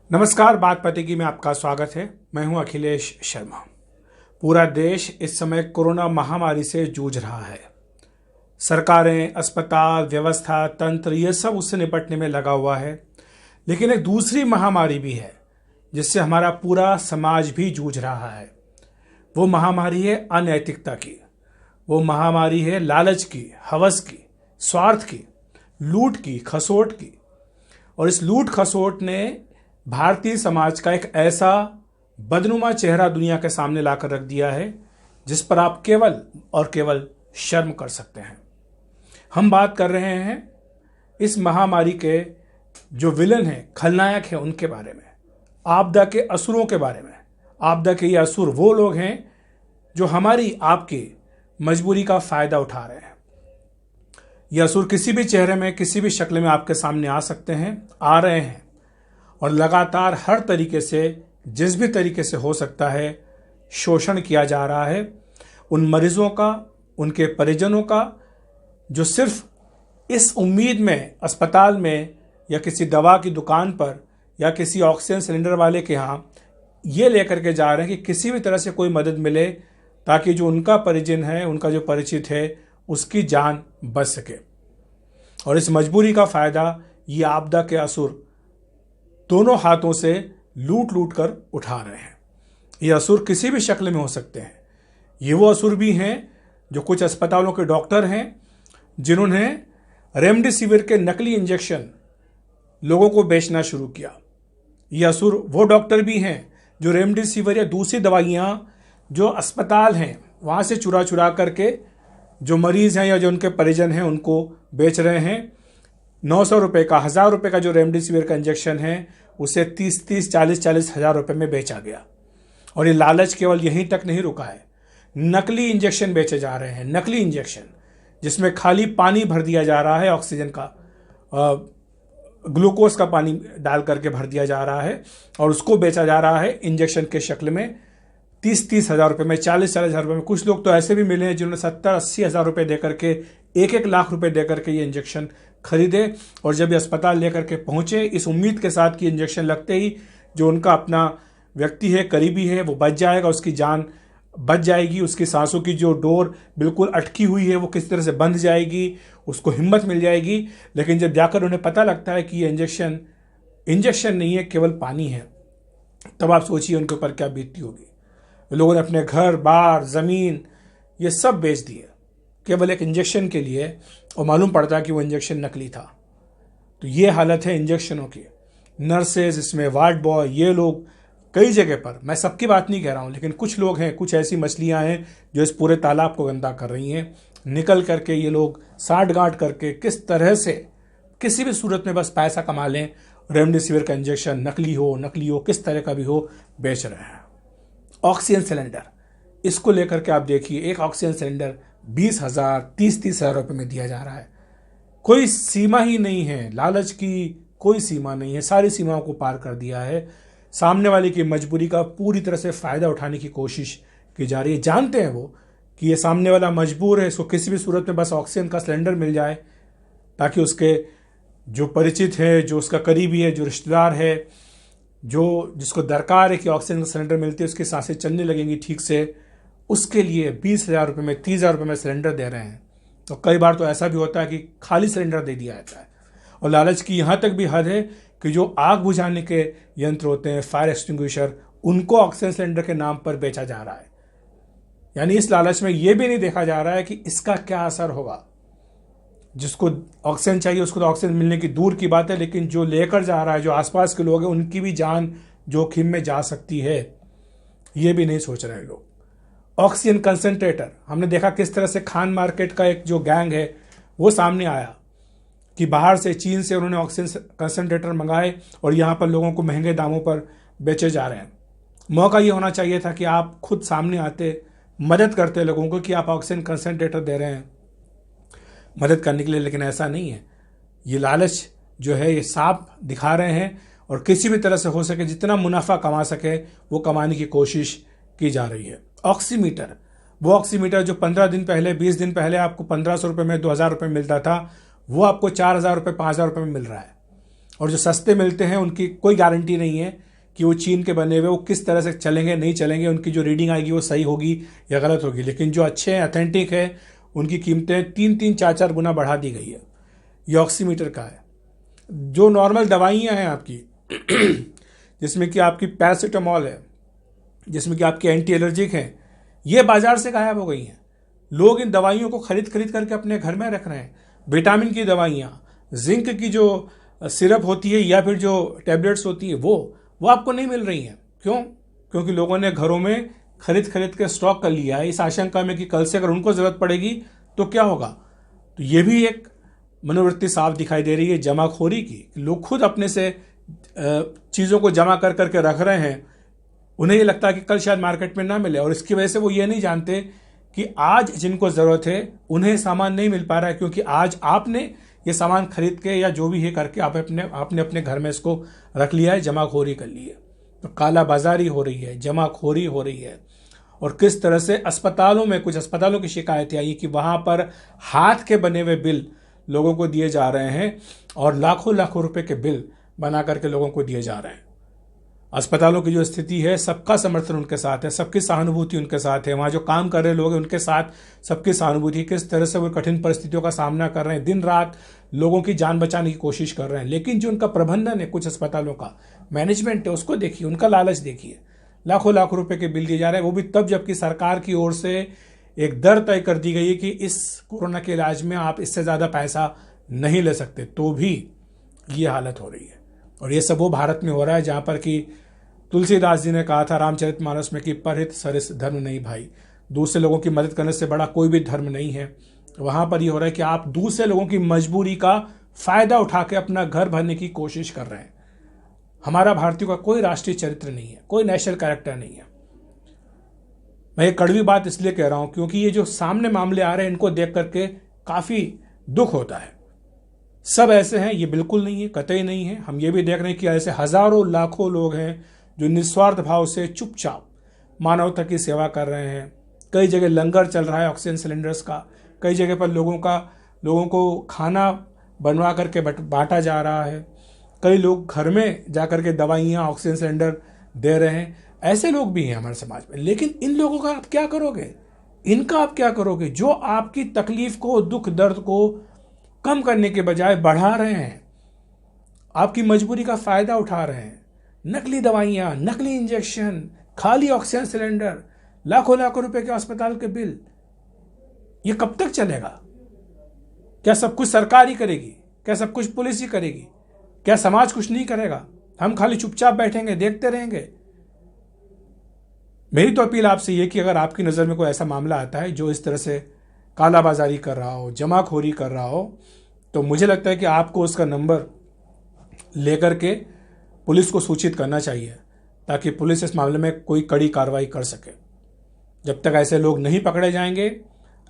नमस्कार, बात पतेगी में आपका स्वागत है। मैं हूं अखिलेश शर्मा। पूरा देश इस समय कोरोना महामारी से जूझ रहा है। सरकारें, अस्पताल, व्यवस्था, तंत्र ये सब उससे निपटने में लगा हुआ है। लेकिन एक दूसरी महामारी भी है जिससे हमारा पूरा समाज भी जूझ रहा है। वो महामारी है अनैतिकता की। वो महामारी है लालच की, हवस की, स्वार्थ की, लूट की, खसोट की। और इस लूट खसोट ने भारतीय समाज का एक ऐसा बदनुमा चेहरा दुनिया के सामने लाकर रख दिया है जिस पर आप केवल और केवल शर्म कर सकते हैं। हम बात कर रहे हैं इस महामारी के जो विलन हैं, खलनायक हैं, उनके बारे में, आपदा के असुरों के बारे में। आपदा के ये असुर वो लोग हैं जो हमारी, आपकी मजबूरी का फायदा उठा रहे हैं। ये असुर किसी भी चेहरे में, किसी भी शक्ल में आपके सामने आ सकते हैं, आ रहे हैं और लगातार हर तरीके से, जिस भी तरीके से हो सकता है, शोषण किया जा रहा है उन मरीजों का, उनके परिजनों का, जो सिर्फ इस उम्मीद में अस्पताल में या किसी दवा की दुकान पर या किसी ऑक्सीजन सिलेंडर वाले के यहाँ ये लेकर के जा रहे हैं कि किसी भी तरह से कोई मदद मिले ताकि जो उनका परिजन है, उनका जो परिचित है, उसकी जान बच सके। और इस मजबूरी का फायदा ये आपदा के असुर दोनों हाथों से लूट लूट कर उठा रहे हैं। ये असुर किसी भी शक्ल में हो सकते हैं। ये वो असुर भी हैं जो कुछ अस्पतालों के डॉक्टर हैं जिन्होंने रेमडेसिविर के नकली इंजेक्शन लोगों को बेचना शुरू किया। ये असुर वो डॉक्टर भी हैं जो रेमडेसिविर या दूसरी दवाइयाँ जो अस्पताल हैं वहाँ से चुरा चुरा करके जो मरीज हैं या जो उनके परिजन हैं उनको बेच रहे हैं। 900 रुपये का, 1000 रुपये का जो रेमडेसिविर का इंजेक्शन है उसे 30-30, 40-40 हज़ार रुपये में बेचा गया। और ये लालच केवल यहीं तक नहीं रुका है। नकली इंजेक्शन बेचे जा रहे हैं, नकली इंजेक्शन जिसमें खाली पानी भर दिया जा रहा है, ऑक्सीजन का, ग्लूकोज का पानी डाल करके भर दिया जा रहा है और उसको बेचा जा रहा है इंजेक्शन के शक्ल में 30-30 हज़ार रुपये में, 40-40 हज़ार रुपये में। कुछ लोग तो ऐसे भी मिले हैं जिन्होंने 70-80 हज़ार रुपये दे करके, 1-1 लाख रुपये दे करके ये इंजेक्शन खरीदे। और जब ये अस्पताल लेकर के पहुंचे इस उम्मीद के साथ कि इंजेक्शन लगते ही जो उनका अपना व्यक्ति है, करीबी है, वो बच जाएगा, उसकी जान बच जाएगी, उसकी सांसों की जो डोर बिल्कुल अटकी हुई है वो किस तरह से बंध जाएगी, उसको हिम्मत मिल जाएगी। लेकिन जब जाकर उन्हें पता लगता है कि ये इंजेक्शन नहीं है, केवल पानी है, तब आप सोचिए उनके ऊपर क्या बीतती होगी। लोगों ने अपने घर बार, ज़मीन ये सब बेच दिए केवल एक इंजेक्शन के लिए, और मालूम पड़ता है कि वो इंजेक्शन नकली था। तो ये हालत है इंजेक्शनों की। नर्सेज, इसमें वार्ड बॉय, ये लोग कई जगह पर, मैं सबकी बात नहीं कह रहा हूँ, लेकिन कुछ लोग हैं, कुछ ऐसी मछलियाँ हैं जो इस पूरे तालाब को गंदा कर रही हैं। निकल करके ये लोग साठ गांठ करके किस तरह से किसी भी सूरत में बस पैसा कमा लें, रेमडेसिविर का इंजेक्शन नकली हो, किस तरह का भी हो, बेच रहे हैं। ऑक्सीजन सिलेंडर, इसको लेकर के आप देखिए, एक ऑक्सीजन सिलेंडर 20,000, 30-30 हज़ार रुपये में दिया जा रहा है। कोई सीमा ही नहीं है, लालच की कोई सीमा नहीं है, सारी सीमाओं को पार कर दिया है। सामने वाले की मजबूरी का पूरी तरह से फ़ायदा उठाने की कोशिश की जा रही है। जानते हैं वो कि ये सामने वाला मजबूर है, इसको किसी भी सूरत में बस ऑक्सीजन का सिलेंडर मिल जाए ताकि उसके जो परिचित है, जो उसका करीबी है, जो रिश्तेदार है, जो जिसको दरकार है कि ऑक्सीजन का सिलेंडर मिलती है, उसकी सांसें चलने लगेंगी ठीक से, उसके लिए 20,000 रुपये में, 30,000 रुपये में सिलेंडर दे रहे हैं। तो कई बार तो ऐसा भी होता है कि खाली सिलेंडर दे दिया जाता है। और लालच की यहाँ तक भी हद है कि जो आग बुझाने के यंत्र होते हैं, फायर एक्सटिंग्विशर, उनको ऑक्सीजन सिलेंडर के नाम पर बेचा जा रहा है। यानी इस लालच में ये भी नहीं देखा जा रहा है कि इसका क्या असर होगा। जिसको ऑक्सीजन चाहिए उसको तो ऑक्सीजन मिलने की दूर की बात है, लेकिन जो लेकर जा रहा है, जो आसपास के लोग हैं, उनकी भी जान जोखिम में जा सकती है, ये भी नहीं सोच रहे लोग। ऑक्सीजन कंसंट्रेटर, हमने देखा किस तरह से खान मार्केट का एक जो गैंग है वो सामने आया कि बाहर से, चीन से उन्होंने ऑक्सीजन कंसंट्रेटर मंगाए और यहाँ पर लोगों को महंगे दामों पर बेचे जा रहे हैं। मौका ये होना चाहिए था कि आप खुद सामने आते, मदद करते लोगों को कि आप ऑक्सीजन कंसंट्रेटर दे रहे हैं मदद करने के लिए, लेकिन ऐसा नहीं है। ये लालच जो है ये साफ दिखा रहे हैं और किसी भी तरह से हो सके जितना मुनाफा कमा सके वो कमाने की कोशिश की जा रही है। ऑक्सीमीटर, वो ऑक्सीमीटर जो 15 दिन पहले, 20 दिन पहले आपको 1500 रुपये में, 2000 रुपये मिलता था, वो आपको 4000 रुपये, 5000 रुपये में मिल रहा है। और जो सस्ते मिलते हैं उनकी कोई गारंटी नहीं है कि वो चीन के बने हुए वो किस तरह से चलेंगे नहीं चलेंगे, उनकी जो रीडिंग आएगी वो सही होगी या गलत होगी। लेकिन जो अच्छे हैं, अथेंटिक है, उनकी कीमतें 3-4 गुना बढ़ा दी गई है। ये ऑक्सीमीटर का है। जो नॉर्मल दवाइयाँ हैं आपकी जिसमें कि आपकी पैरासीटामॉल है, जिसमें कि आपके एंटी एलर्जिक हैं, ये बाजार से गायब हो गई हैं। लोग इन दवाइयों को खरीद करके अपने घर में रख रहे हैं। विटामिन की दवाइयाँ, जिंक की जो सिरप होती है या फिर जो टैबलेट्स होती है वो आपको नहीं मिल रही हैं। क्यों? क्योंकि लोगों ने घरों में खरीद के स्टॉक कर लिया है, इस आशंका में कि कल से अगर उनको जरूरत पड़ेगी तो क्या होगा। तो ये भी एक मनोवृत्ति साफ दिखाई दे रही है जमाखोरी की। लोग खुद अपने से चीज़ों को जमा करके रख रहे हैं। उन्हें ये लगता है कि कल शायद मार्केट में ना मिले, और इसकी वजह से वो ये नहीं जानते कि आज जिनको ज़रूरत है उन्हें सामान नहीं मिल पा रहा है, क्योंकि आज आपने ये सामान खरीद के या जो भी है करके आपने अपने घर में इसको रख लिया है, जमाखोरी कर ली है। तो काला बाजारी हो रही है, जमाखोरी हो रही है। और किस तरह से अस्पतालों में, कुछ अस्पतालों की शिकायतें आई कि वहाँ पर हाथ के बने हुए बिल लोगों को दिए जा रहे हैं और लाखों रुपए के बिल बना करके लोगों को दिए जा रहे हैं। अस्पतालों की जो स्थिति है, सबका समर्थन उनके साथ है, सबकी सहानुभूति उनके साथ है। वहाँ जो काम कर रहे लोग हैं उनके साथ सबकी सहानुभूति। किस तरह से वो कठिन परिस्थितियों का सामना कर रहे हैं, दिन रात लोगों की जान बचाने की कोशिश कर रहे हैं। लेकिन जो उनका प्रबंधन है, कुछ अस्पतालों का मैनेजमेंट है, उसको देखिए, उनका लालच देखिए। लाखों रुपए के बिल दिए जा रहे हैं, वो भी तब जबकि सरकार की ओर से एक दर तय कर दी गई है कि इस कोरोना के इलाज में आप इससे ज़्यादा पैसा नहीं ले सकते, तो भी ये हालत हो रही है। और ये सब वो भारत में हो रहा है जहाँ पर कि तुलसीदास जी ने कहा था रामचरितमानस में कि परहित सरिस धर्म नहीं भाई। दूसरे लोगों की मदद करने से बड़ा कोई भी धर्म नहीं है। वहाँ पर ये हो रहा है कि आप दूसरे लोगों की मजबूरी का फायदा उठा के अपना घर भरने की कोशिश कर रहे हैं। हमारा भारतीयों का कोई राष्ट्रीय चरित्र नहीं है, कोई नेशनल कैरेक्टर नहीं है। मैं ये कड़वी बात इसलिए कह रहा हूं क्योंकि ये जो सामने मामले आ रहे हैं इनको देख करके काफी दुख होता है। सब ऐसे हैं ये बिल्कुल नहीं है, कतई नहीं है। हम ये भी देख रहे हैं कि ऐसे हजारों लाखों लोग हैं जो निस्वार्थ भाव से चुपचाप मानवता की सेवा कर रहे हैं। कई जगह लंगर चल रहा है ऑक्सीजन सिलेंडर्स का, कई जगह पर लोगों को खाना बनवा करके बांटा जा रहा है। कई लोग घर में जाकर के दवाइयाँ, ऑक्सीजन सिलेंडर दे रहे हैं। ऐसे लोग भी हैं हमारे समाज में। लेकिन इन लोगों का आप क्या करोगे? इनका आप क्या करोगे जो आपकी तकलीफ को, दुख दर्द को कम करने के बजाय बढ़ा रहे हैं, आपकी मजबूरी का फायदा उठा रहे हैं। नकली दवाइयाँ, नकली इंजेक्शन, खाली ऑक्सीजन सिलेंडर, लाखों रुपए के अस्पताल के बिल, ये कब तक चलेगा? क्या सब कुछ सरकार ही करेगी? क्या सब कुछ पुलिस ही करेगी? क्या समाज कुछ नहीं करेगा? हम खाली चुपचाप बैठेंगे, देखते रहेंगे? मेरी तो अपील आपसे ये कि अगर आपकी नज़र में कोई ऐसा मामला आता है जो इस तरह से कालाबाजारी कर रहा हो, जमाखोरी कर रहा हो, तो मुझे लगता है कि आपको उसका नंबर लेकर के पुलिस को सूचित करना चाहिए, ताकि पुलिस इस मामले में कोई कड़ी कार्रवाई कर सके। जब तक ऐसे लोग नहीं पकड़े जाएंगे,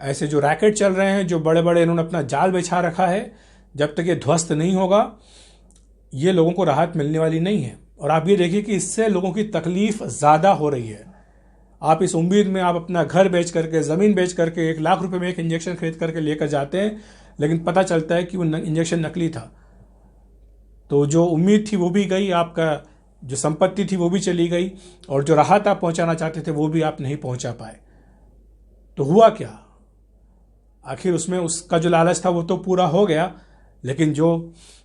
ऐसे जो रैकेट चल रहे हैं, जो बड़े बड़े इन्होंने अपना जाल बिछा रखा है, जब तक ये ध्वस्त नहीं होगा, ये लोगों को राहत मिलने वाली नहीं है। और आप ये देखिए कि इससे लोगों की तकलीफ ज़्यादा हो रही है। आप इस उम्मीद में आप अपना घर बेच करके, ज़मीन बेच करके 1 लाख रुपए में एक इंजेक्शन खरीद करके लेकर जाते हैं, लेकिन पता चलता है कि वो इंजेक्शन नकली था। तो जो उम्मीद थी वो भी गई, आपका जो संपत्ति थी वो भी चली गई, और जो राहत आप पहुंचाना चाहते थे वो भी आप नहीं पहुंचा पाए। तो हुआ क्या? आखिर उसमें उसका जो लालच था वो तो पूरा हो गया, लेकिन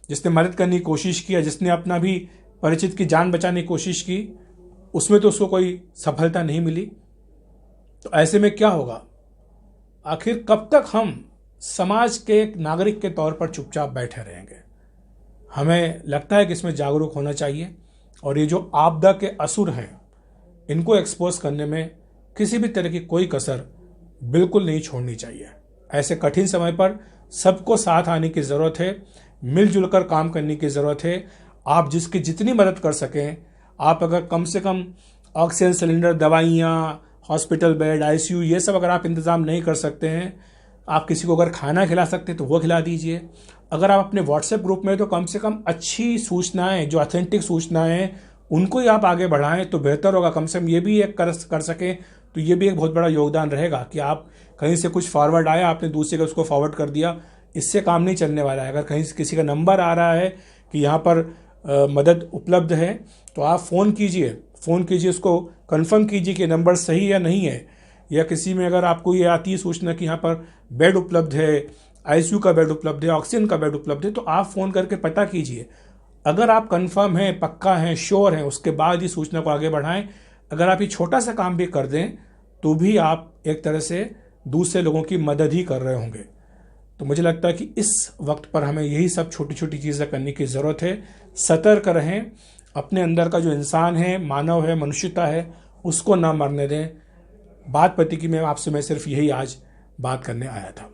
जिसने मदद करने की कोशिश किया, जिसने अपना भी परिचित की जान बचाने की कोशिश की, उसमें तो उसको कोई सफलता नहीं मिली। तो ऐसे में क्या होगा? आखिर कब तक हम समाज के एक नागरिक के तौर पर चुपचाप बैठे रहेंगे? हमें लगता है कि इसमें जागरूक होना चाहिए, और ये जो आपदा के असुर हैं इनको एक्सपोज करने में किसी भी तरह की कोई कसर बिल्कुल नहीं छोड़नी चाहिए। ऐसे कठिन समय पर सबको साथ आने की ज़रूरत है, मिलजुल कर काम करने की ज़रूरत है। आप जिसकी जितनी मदद कर सकें, आप अगर कम से कम ऑक्सीजन सिलेंडर, दवाइयाँ, हॉस्पिटल बेड, आईसीयू, ये सब अगर आप इंतज़ाम नहीं कर सकते हैं, आप किसी को अगर खाना खिला सकते हैं तो वो खिला दीजिए। अगर आप अपने व्हाट्सएप ग्रुप में तो कम से कम अच्छी सूचनाएं, जो ऑथेंटिक सूचनाएं हैं, उनको ही आप आगे बढ़ाएं तो बेहतर होगा। कम से कम ये भी एक कर सकें तो ये भी एक बहुत बड़ा योगदान रहेगा कि आप कहीं से कुछ फॉरवर्ड आया, आपने दूसरे का उसको फॉरवर्ड कर दिया। इससे काम नहीं चलने वाला है। अगर कहीं से किसी का नंबर आ रहा है, कि यहाँ पर मदद उपलब्ध है, तो आप फ़ोन कीजिए, उसको कंफर्म कीजिए कि नंबर सही है या नहीं है, या किसी में अगर आपको ये आती है सूचना कि यहाँ पर बेड उपलब्ध है, आईसीयू का बेड उपलब्ध है, ऑक्सीजन का बेड उपलब्ध है, तो आप फ़ोन करके पता कीजिए। अगर आप कंफर्म हैं, पक्का हैं, श्योर हैं, उसके बाद ही सूचना को आगे बढ़ाएं। अगर आप ये छोटा सा काम भी कर दें तो भी आप एक तरह से दूसरे लोगों की मदद ही कर रहे होंगे। तो मुझे लगता है कि इस वक्त पर हमें यही सब छोटी छोटी चीज़ें करने की ज़रूरत है। सतर्क रहें, अपने अंदर का जो इंसान है, मानव है, मनुष्यता है, उसको ना मरने दें। बात पति की मैं सिर्फ यही आज बात करने आया था।